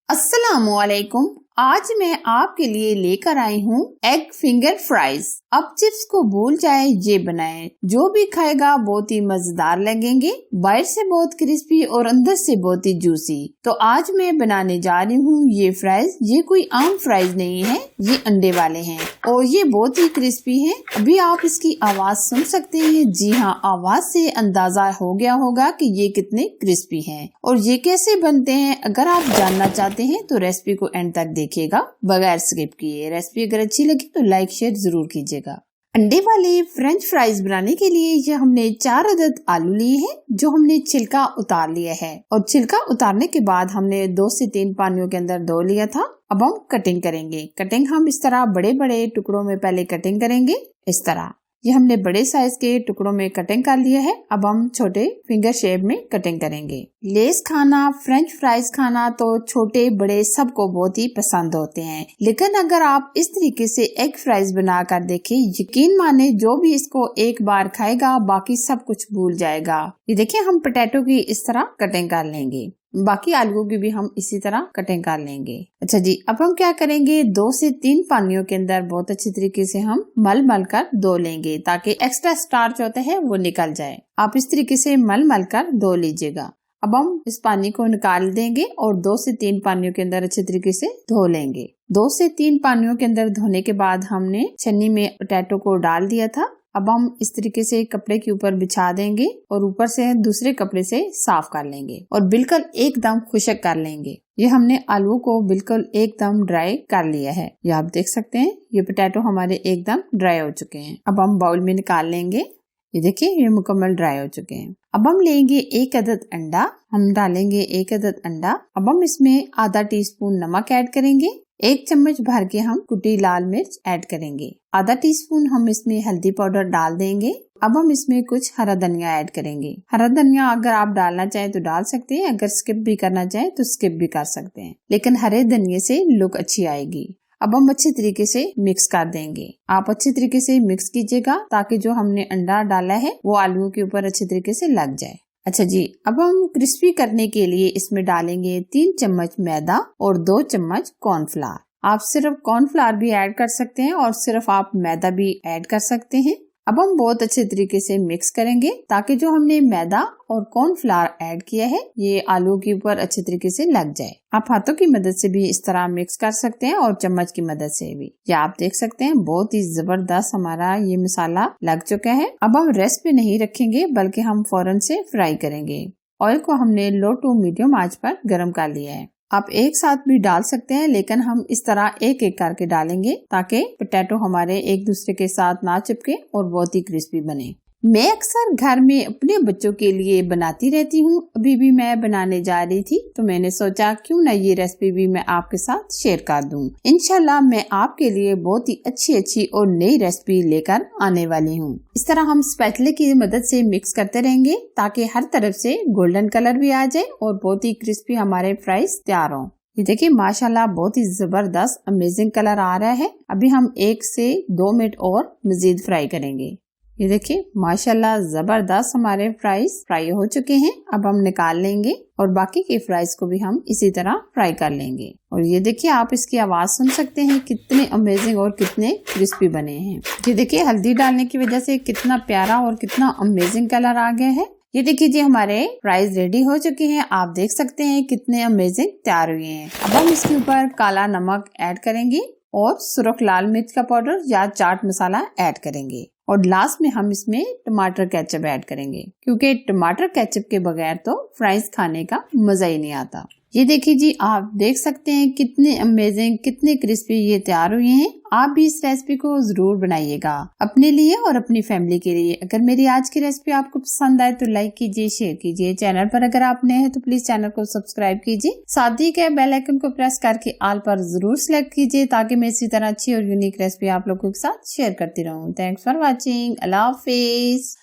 अस्सलामुअलैकुम। आज मैं आपके लिए लेकर आई हूँ एग फिंगर फ्राइज। अब चिप्स को भूल जाए, ये बनाएं। जो भी खाएगा बहुत ही मजेदार लगेंगे, बाहर से बहुत क्रिस्पी और अंदर से बहुत ही जूसी। तो आज मैं बनाने जा रही हूँ ये फ्राइज। ये कोई आम फ्राइज नहीं है, ये अंडे वाले हैं और ये बहुत ही क्रिस्पी है। अभी आप इसकी आवाज सुन सकते हैं। जी हाँ, आवाज से अंदाजा हो गया होगा कि ये कितने क्रिस्पी हैं और ये कैसे बनते हैं। अगर आप जानना चाहते हैं तो रेसिपी को एंड तक देखिएगा बगैर स्किप किए। रेसिपी अगर अच्छी लगी तो लाइक शेयर जरूर कीजिएगा। अंडे वाले फ्रेंच फ्राइज बनाने के लिए ये हमने 4 अदद आलू लिए हैं, जो हमने छिलका उतार लिया है और छिलका उतारने के बाद हमने 2 से 3 पानियों के अंदर धो लिया था। अब हम कटिंग करेंगे। कटिंग हम इस तरह बड़े बड़े टुकड़ों में पहले कटिंग करेंगे। इस तरह ये हमने बड़े साइज के टुकड़ों में कटिंग कर लिया है। अब हम छोटे फिंगर शेप में कटिंग करेंगे। लेस खाना, फ्रेंच फ्राइज खाना तो छोटे बड़े सबको बहुत ही पसंद होते हैं, लेकिन अगर आप इस तरीके से एग फ्राइज बना कर देखें, यकीन माने जो भी इसको एक बार खाएगा बाकी सब कुछ भूल जाएगा। ये देखिए, हम पोटैटो की इस तरह कटिंग कर लेंगे, बाकी आलू की भी हम इसी तरह कटिंग कर लेंगे। अच्छा जी, अब हम क्या करेंगे, 2 से 3 पानियों के अंदर बहुत अच्छी तरीके से हम मल कर धो लेंगे ताकि एक्स्ट्रा स्टार्च होता है वो निकल जाए। आप इस तरीके से मल कर धो लीजिएगा। अब हम इस पानी को निकाल देंगे और 2 से 3 पानियों के अंदर अच्छे तरीके से धो लेंगे। 2 से 3 पानियों के अंदर धोने के बाद हमने छन्नी में पोटैटो को डाल दिया था। अब हम इस तरीके से कपड़े के ऊपर बिछा देंगे और ऊपर से दूसरे कपड़े से साफ कर लेंगे और बिल्कुल एकदम खुश्क कर लेंगे। ये हमने आलू को बिल्कुल एकदम ड्राई कर लिया है। ये आप देख सकते हैं, ये पोटैटो हमारे एकदम ड्राई हो चुके हैं। अब हम बाउल में निकाल लेंगे। ये देखिए, ये मुकम्मल ड्राई हो चुके हैं। अब हम लेंगे 1 अदद अंडा, हम डालेंगे 1 अदद अंडा। अब हम इसमें आधा टीस्पून नमक ऐड करेंगे। 1 चम्मच भर के हम कुटी लाल मिर्च ऐड करेंगे। आधा टीस्पून हम इसमें हल्दी पाउडर डाल देंगे। अब हम इसमें कुछ हरा धनिया ऐड करेंगे। हरा धनिया अगर आप डालना चाहें तो डाल सकते हैं, अगर स्किप भी करना चाहें तो स्किप भी कर सकते हैं, लेकिन हरे धनिये से लुक अच्छी आएगी। अब हम अच्छे तरीके से मिक्स कर देंगे। आप अच्छे तरीके से मिक्स कीजिएगा ताकि जो हमने अंडा डाला है वो आलू के ऊपर अच्छे तरीके से लग जाए। अच्छा जी, अब हम क्रिस्पी करने के लिए इसमें डालेंगे 3 चम्मच मैदा और 2 चम्मच कॉर्नफ्लावर। आप सिर्फ कॉर्नफ्लावर भी ऐड कर सकते हैं और सिर्फ आप मैदा भी ऐड कर सकते हैं। अब हम बहुत अच्छे तरीके से मिक्स करेंगे ताकि जो हमने मैदा और कॉर्नफ्लावर ऐड किया है ये आलू के ऊपर अच्छे तरीके से लग जाए। आप हाथों की मदद से भी इस तरह मिक्स कर सकते हैं और चम्मच की मदद से भी। ये आप देख सकते हैं, बहुत ही जबरदस्त हमारा ये मसाला लग चुका है। अब हम रेस्ट पे नहीं रखेंगे बल्कि हम फौरन से फ्राई करेंगे। ऑयल को हमने लो टू मीडियम आंच पर गर्म कर लिया है। आप एक साथ भी डाल सकते हैं, लेकिन हम इस तरह एक एक करके डालेंगे ताकि पोटैटो हमारे एक दूसरे के साथ ना चिपके और बहुत ही क्रिस्पी बने। मैं अक्सर घर में अपने बच्चों के लिए बनाती रहती हूँ। अभी भी मैं बनाने जा रही थी तो मैंने सोचा क्यों ना ये रेसिपी भी मैं आपके साथ शेयर कर दूं। इंशाल्लाह मैं आपके लिए बहुत ही अच्छी और नई रेसिपी लेकर आने वाली हूँ। इस तरह हम स्पैचुला की मदद से मिक्स करते रहेंगे ताकि हर तरफ से गोल्डन कलर भी आ जाए और बहुत ही क्रिस्पी हमारे फ्राइज तैयार हों। ये देखिए, माशाल्लाह बहुत ही जबरदस्त अमेजिंग कलर आ रहा है। अभी हम 1 से 2 मिनट और मजीद फ्राई करेंगे। ये देखिए, माशाल्लाह जबरदस्त हमारे फ्राइज फ्राई हो चुके हैं। अब हम निकाल लेंगे और बाकी के फ्राइज को भी हम इसी तरह फ्राई कर लेंगे। और ये देखिए, आप इसकी आवाज सुन सकते हैं, कितने अमेजिंग और कितने क्रिस्पी बने हैं। ये देखिए, हल्दी डालने की वजह से कितना प्यारा और कितना अमेजिंग कलर आ गया है। ये देखिए जी, हमारे फ्राइज रेडी हो चुके हैं। आप देख सकते हैं कितने अमेजिंग तैयार हुए हैं। अब हम इसके ऊपर काला नमक ऐड करेंगे और सुरख लाल मिर्च का पाउडर या चाट मसाला ऐड करेंगे और लास्ट में हम इसमें टमाटर केचप ऐड करेंगे, क्योंकि टमाटर केचप के बगैर तो फ्राइज खाने का मजा ही नहीं आता। ये देखिए जी, आप देख सकते हैं कितने अमेजिंग, कितने क्रिस्पी ये तैयार हुए हैं। आप भी इस रेसिपी को जरूर बनाइएगा अपने लिए और अपनी फैमिली के लिए। अगर मेरी आज की रेसिपी आपको पसंद आए तो लाइक कीजिए, शेयर कीजिए। चैनल पर अगर आप नए हैं तो प्लीज चैनल को सब्सक्राइब कीजिए। साथ ही के बेल आइकन को प्रेस करके ऑल पर जरूर सिलेक्ट कीजिए ताकि मैं इसी तरह अच्छी और यूनिक रेसिपी आप लोगों के साथ शेयर करती रहूँ। Thanks for watching. Allah Hafiz.